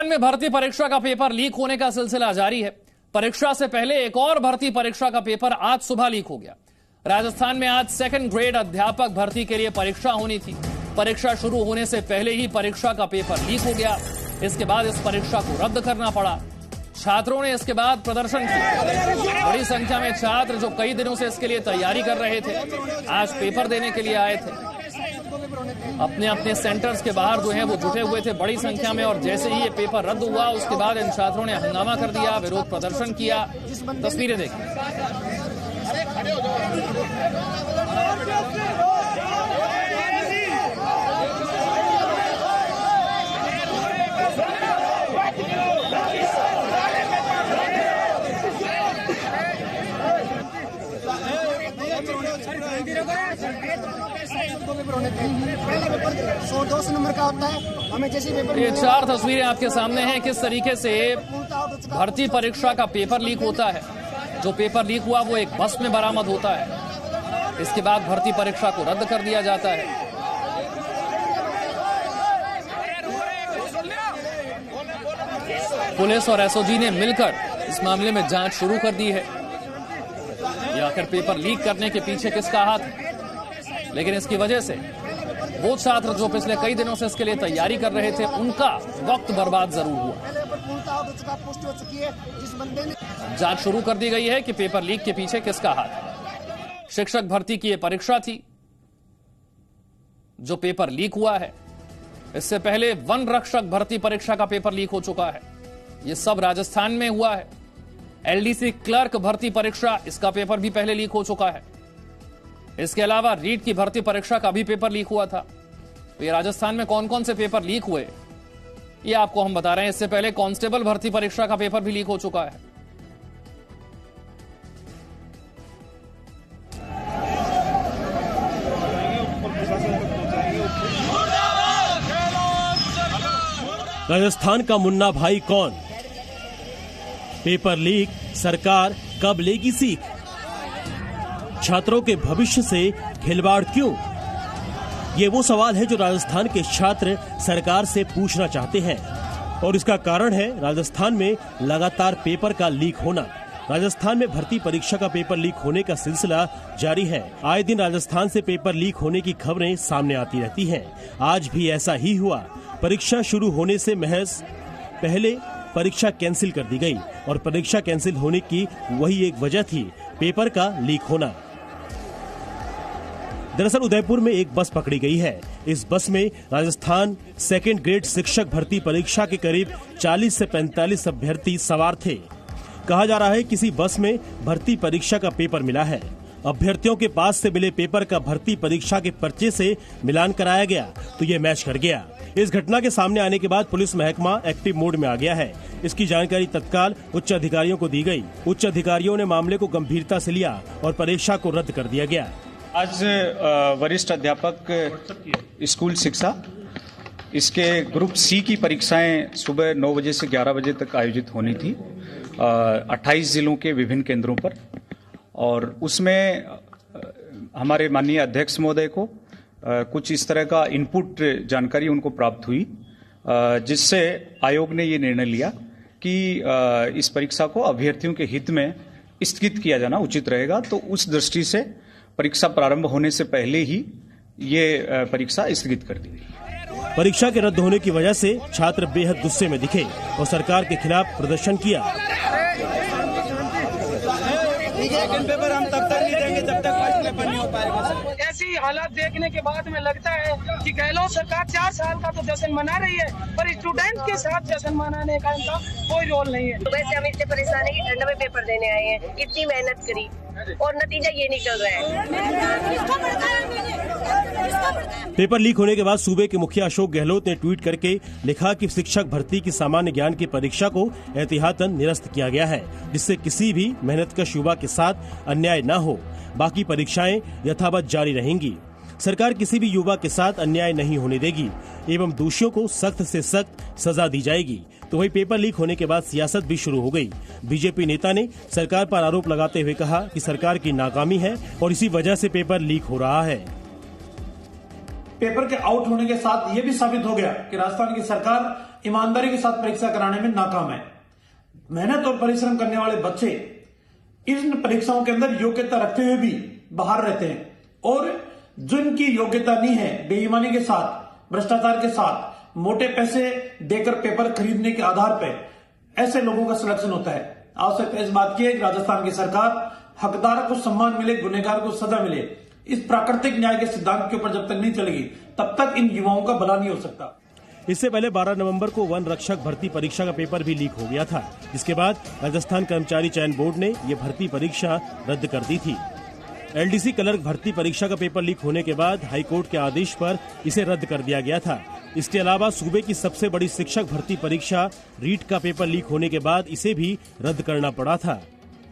में भर्ती परीक्षा का पेपर लीक होने का सिलसिला जारी है। परीक्षा से पहले एक और भर्ती परीक्षा का पेपर आज सुबह लीक हो गया। राजस्थान में आज सेकंड ग्रेड अध्यापक भर्ती के लिए परीक्षा होनी थी। परीक्षा शुरू होने से पहले ही परीक्षा का पेपर लीक हो गया। इसके बाद इस परीक्षा को रद्द करना पड़ा। छात्रों ने इसके बाद प्रदर्शन किया। बड़ी संख्या में छात्र जो कई दिनों से इसके लिए तैयारी कर रहे थे, आज पेपर देने के लिए आए थे। अपने अपने सेंटर्स के बाहर जो है वो जुटे हुए थे बड़ी संख्या में। और जैसे ही ये पेपर रद्द हुआ उसके बाद इन छात्रों ने हंगामा कर दिया, विरोध प्रदर्शन किया। तस्वीरें देखिए। 102 नंबर का होता है। हमें जैसे पेपर ये 4 तस्वीरें आपके सामने हैं किस तरीके से भर्ती परीक्षा का पेपर लीक होता है। जो पेपर लीक हुआ वो एक बस में बरामद होता है। इसके बाद भर्ती परीक्षा को रद्द कर दिया जाता है। पुलिस और एसओजी ने मिलकर इस मामले में जांच शुरू कर दी है। या आखिर पेपर लीक करने के पीछे किसका हाथ है, लेकिन इसकी वजह से वो छात्र जो पिछले कई दिनों से इसके लिए तैयारी कर रहे थे उनका वक्त बर्बाद जरूर हुआ। जांच शुरू कर दी गई है कि पेपर लीक के पीछे किसका हाथ है। शिक्षक भर्ती की यह परीक्षा थी जो पेपर लीक हुआ है। इससे पहले वन रक्षक भर्ती परीक्षा का पेपर लीक हो चुका है। यह सब राजस्थान में हुआ है। एलडीसी क्लर्क भर्ती परीक्षा, इसका पेपर भी पहले लीक हो चुका है। इसके अलावा रीट की भर्ती परीक्षा का भी पेपर लीक हुआ था। तो ये राजस्थान में कौन कौन से पेपर लीक हुए ये आपको हम बता रहे हैं। इससे पहले कांस्टेबल भर्ती परीक्षा का पेपर भी लीक हो चुका है। राजस्थान का मुन्ना भाई कौन? पेपर लीक, सरकार कब लेगी सीख? छात्रों के भविष्य से खिलवाड़ क्यों? ये वो सवाल है जो राजस्थान के छात्र सरकार से पूछना चाहते हैं। और इसका कारण है राजस्थान में लगातार पेपर का लीक होना। राजस्थान में भर्ती परीक्षा का पेपर लीक होने का सिलसिला जारी है। आए दिन राजस्थान से पेपर लीक होने की खबरें सामने आती रहती हैं। आज भी ऐसा ही हुआ। परीक्षा शुरू होने से महज पहले परीक्षा कैंसिल कर दी गई और परीक्षा कैंसिल होने की वही एक वजह थी, पेपर का लीक होना। दरअसल उदयपुर में एक बस पकड़ी गई है। इस बस में राजस्थान सेकंड ग्रेड शिक्षक भर्ती परीक्षा के करीब 40 से 45 अभ्यर्थी सवार थे। कहा जा रहा है किसी बस में भर्ती परीक्षा का पेपर मिला है। अभ्यर्थियों के पास से मिले पेपर का भर्ती परीक्षा के पर्चे से मिलान कराया गया तो ये मैच कर गया। इस घटना के सामने आने के बाद पुलिस महकमा एक्टिव मोड में आ गया है। इसकी जानकारी तत्काल उच्च अधिकारियों को दी गई। उच्च अधिकारियों ने मामले को गंभीरता से लिया और परीक्षा को रद्द कर दिया गया। आज वरिष्ठ अध्यापक स्कूल शिक्षा इसके ग्रुप सी की परीक्षाएं सुबह 9 बजे से 11 बजे तक आयोजित होनी थी 28 जिलों के विभिन्न केंद्रों पर। और उसमें हमारे माननीय अध्यक्ष महोदय को कुछ इस तरह का इनपुट जानकारी उनको प्राप्त हुई, जिससे आयोग ने ये निर्णय लिया कि इस परीक्षा को अभ्यर्थियों के हित में स्थगित किया जाना उचित रहेगा। तो उस दृष्टि से परीक्षा प्रारंभ होने से पहले ही ये परीक्षा स्थगित कर दी गई। परीक्षा के रद्द होने की वजह से छात्र बेहद गुस्से में दिखे और सरकार के खिलाफ प्रदर्शन किया। पेपर हम तब तक नहीं देंगे जब तक फर्स्ट पेपर नहीं हो पाएगा। ऐसी हालात देखने के बाद में लगता है कि गहलोत सरकार 4 साल का तो जश्न मना रही है, पर स्टूडेंट के साथ जश्न मनाने का इनका कोई रोल नहीं है। वैसे हम इतने परेशान है कि ठंड में पेपर देने आए हैं, इतनी मेहनत करी और नतीजा ये निकल रहा है। पेपर लीक होने के बाद सूबे के मुखिया अशोक गहलोत ने ट्वीट करके लिखा कि शिक्षक भर्ती की सामान्य ज्ञान की परीक्षा को एहतियातन निरस्त किया गया है, जिससे किसी भी मेहनतकश युवा के साथ अन्याय न हो। बाकी परीक्षाएं यथावत जारी रहेंगी। सरकार किसी भी युवा के साथ अन्याय नहीं होने देगी एवं दोषियों को सख्त से सख्त सजा दी जाएगी। तो वही पेपर लीक होने के बाद सियासत भी शुरू हो गई। बीजेपी नेता ने सरकार पर आरोप लगाते हुए कहा कि सरकार की नाकामी है और इसी वजह से पेपर लीक हो रहा है। पेपर के आउट होने के साथ ये भी साबित हो गया कि राजस्थान की सरकार ईमानदारी के साथ परीक्षा कराने में नाकाम है। मेहनत और परिश्रम करने वाले बच्चे इन परीक्षाओं के अंदर योग्यता रखते हुए भी बाहर रहते हैं, और जिनकी योग्यता नहीं है, बेईमानी के साथ, भ्रष्टाचार के साथ, मोटे पैसे देकर पेपर खरीदने के आधार पर ऐसे लोगों का सिलेक्शन होता है। आवश्यकता इस बात की है कि राजस्थान की सरकार हकदार को सम्मान मिले, गुनहगार को सजा मिले। इस प्राकृतिक न्याय के सिद्धांत के ऊपर जब तक नहीं चलेगी तब तक इन युवाओं का भला नहीं हो सकता। इससे पहले 12 नवंबर को वन रक्षक भर्ती परीक्षा का पेपर भी लीक हो गया था, जिसके बाद राजस्थान कर्मचारी चयन बोर्ड ने ये भर्ती परीक्षा रद्द कर दी थी। एलडीसी क्लर्क भर्ती परीक्षा का पेपर लीक होने के बाद हाईकोर्ट के आदेश पर इसे रद्द कर दिया गया था। इसके अलावा सूबे की सबसे बड़ी शिक्षक भर्ती परीक्षा रीट का पेपर लीक होने के बाद इसे भी रद्द करना पड़ा था।